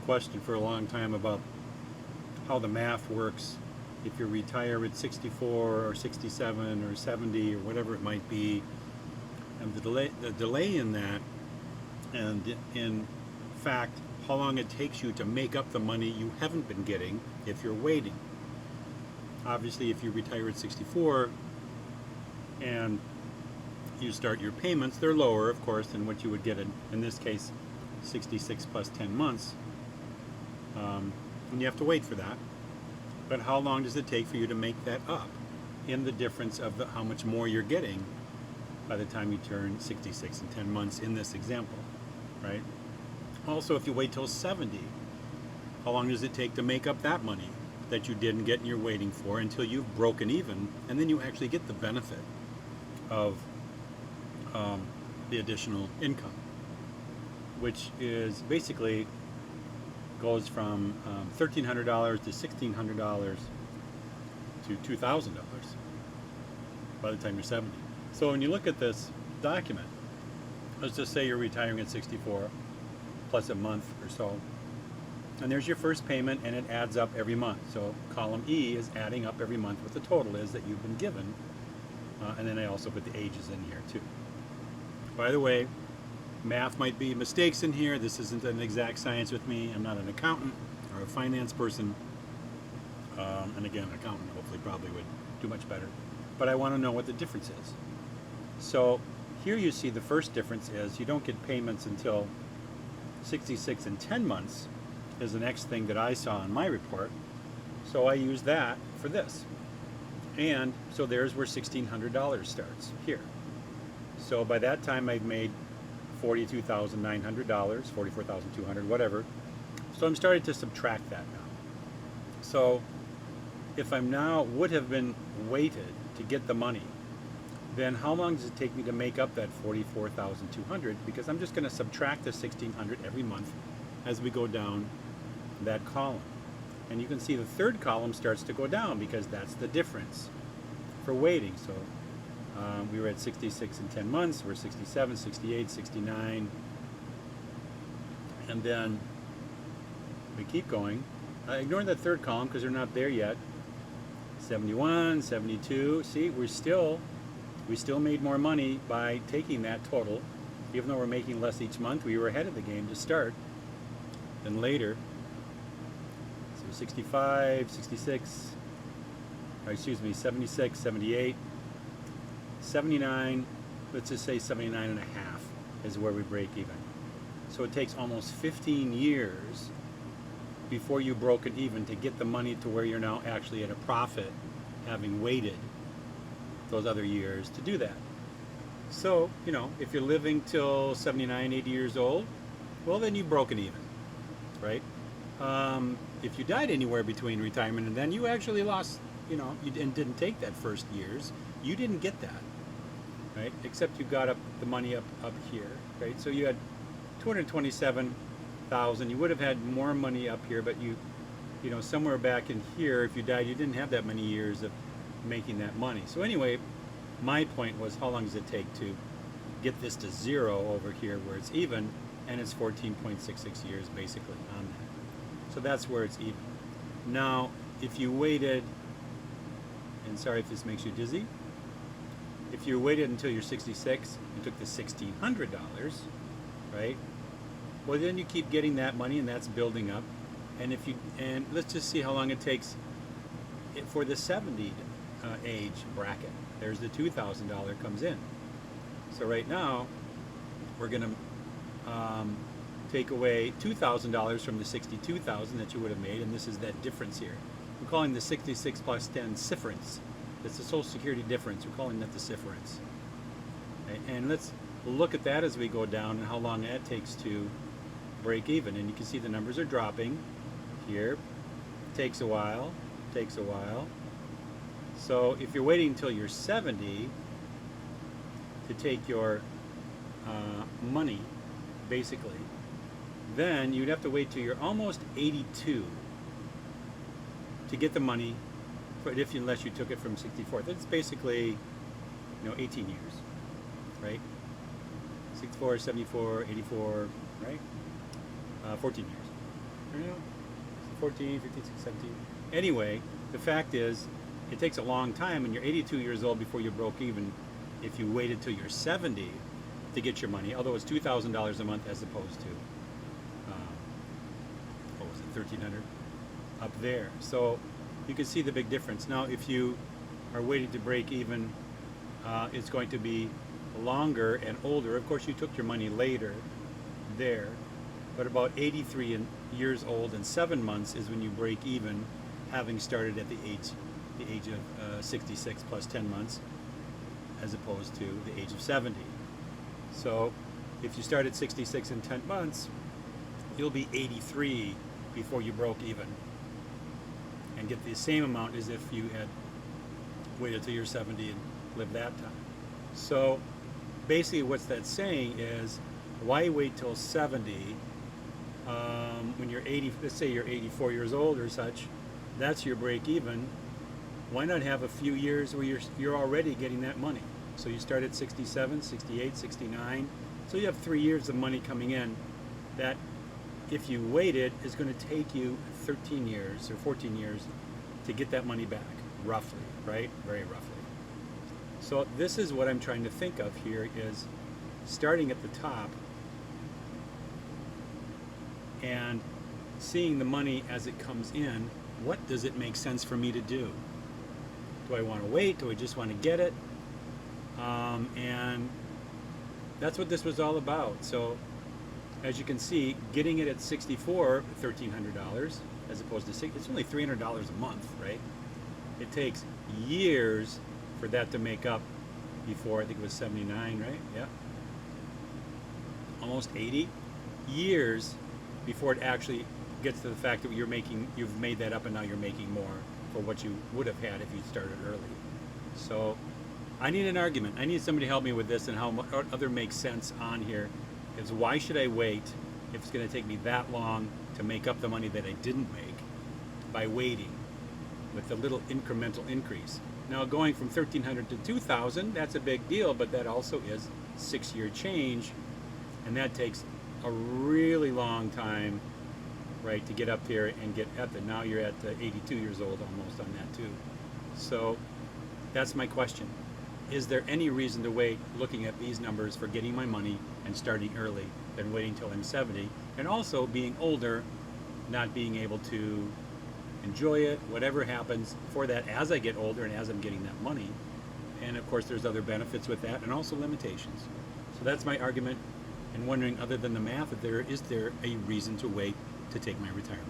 question for a long time about how the math works. If you retire at 64 or 67 or 70 or whatever it might be, and the delay in that, and in fact, how long it takes you to make up the money you haven't been getting if you're waiting. Obviously, if you retire at 64 and you start your payments, they're lower, of course, than what you would get in this case, 66 plus 10 months. And you have to wait for that. But how long does it take for you to make that up in the difference of how much more you're getting by the time you turn 66 in 10 months in this example, right? Also, if you wait till 70, how long does it take to make up that money that you didn't get and you're waiting for until you've broken even, and then you actually get the benefit of the additional income, which is basically goes from $1,300 to $1,600 to $2,000 by the time you're 70. So when you look at this document, let's just say you're retiring at 64 plus a month or so, and there's your first payment, and it adds up every month. So column E is adding up every month what the total is that you've been given, and then I also put the ages in here too. By the way, math might be mistakes in here. This isn't an exact science with me. I'm not an accountant or a finance person. And again, an accountant hopefully probably would do much better. But I want to know what the difference is. So here you see the first difference is you don't get payments until 66 and 10 months is the next thing that I saw in my report. So I use that for this. And so there's where $1,600 starts, here. So by that time I've made $42,900, $44,200, whatever. So I'm starting to subtract that now. So if I'm now would have been waited to get the money, then how long does it take me to make up that $44,200? Because I'm just going to subtract the $1,600 every month as we go down that column. And you can see the third column starts to go down because that's the difference for waiting. So we were at 66 in 10 months, we're 67, 68, 69, and then we keep going. Ignore that third column because they're not there yet. 71, 72, see, we still made more money by taking that total. Even though we're making less each month, we were ahead of the game to start than later. So 65, 66, or excuse me, 76, 78, 79, let's just say 79 and a half is where we break even. So it takes almost 15 years before you broke it even to get the money to where you're now actually at a profit, having waited those other years to do that. So, you know, if you're living till 79, 80 years old, well, then you've broken even, right? If you died anywhere between retirement and then, you actually lost, you know, and didn't take that first years, you didn't get that, right? Except you got the money up here, right? So you had 227,000. You would have had more money up here, but you know, somewhere back in here, if you died, you didn't have that many years of making that money. So anyway, my point was, how long does it take to get this to zero over here where it's even, and it's 14.66 years basically on that. So that's where it's even. Now, if you waited, and sorry if this makes you dizzy, if you waited until you're 66 and took the $1,600, right? Well, then you keep getting that money, and that's building up. And let's just see how long it takes for the 70 age bracket. There's the $2,000 comes in. So right now, we're going to take away $2,000 from the $62,000 that you would have made, and this is that difference here. We're calling the 66 plus 10 difference. That's the Social Security difference. We're calling that the difference. Okay? And let's look at that as we go down and how long that takes to break even. And you can see the numbers are dropping here. Takes a while. Takes a while. So if you're waiting until you're 70 to take your money, basically, then you'd have to wait till you're almost 82 to get the money, unless you took it from 64. That's basically, 18 years, right? 64, 74, 84, right? 14 years. 14, 15, 16, 17. Anyway, the fact is, it takes a long time, and you're 82 years old before you broke even if you waited till you're 70 to get your money, although it's $2,000 a month as opposed to, what was it, 1,300 up there. So you can see the big difference. Now, if you are waiting to break even, it's going to be longer and older. Of course, you took your money later there, but about 83 years old and 7 months is when you break even, having started at the age of 66 plus 10 months, as opposed to the age of 70. So if you start at 66 and 10 months, you'll be 83 before you broke even, and get the same amount as if you had waited till you're 70 and lived that time. So basically what that's saying is, why wait till 70 when you're 80, let's say you're 84 years old or such, that's your break even. Why not have a few years where you're already getting that money? So you start at 67, 68, 69, so you have 3 years of money coming in that, if you waited, is going to take you 13 years or 14 years to get that money back, roughly, right? Very roughly. So this is what I'm trying to think of here, is starting at the top and seeing the money as it comes in. What does it make sense for me to do? Do I want to wait? Do I just want to get it? And that's what this was all about. So as you can see, getting it at 64, $1,300, as opposed to it's only $300 a month, right? It takes years for that to make up before, I think it was 79, right? Yeah. Almost 80 years before it actually gets to the fact that you've made that up and now you're making more for what you would have had if you started early. So I need an argument. I need somebody to help me with this, and how other makes sense on here is, why should I wait if it's going to take me that long to make up the money that I didn't make by waiting with the little incremental increase? Now, going from 1,300 to 2,000, that's a big deal, but that also is 6-year change, and that takes a really long time, right, to get up here and get at the, now you're at 82 years old almost on that too. So that's my question. Is there any reason to wait, looking at these numbers, for getting my money and starting early than waiting till I'm 70, and also being older, not being able to enjoy it, whatever happens for that as I get older and as I'm getting that money? And of course there's other benefits with that, and also limitations. So that's my argument, and wondering, other than the math, is there a reason to wait to take my retirement?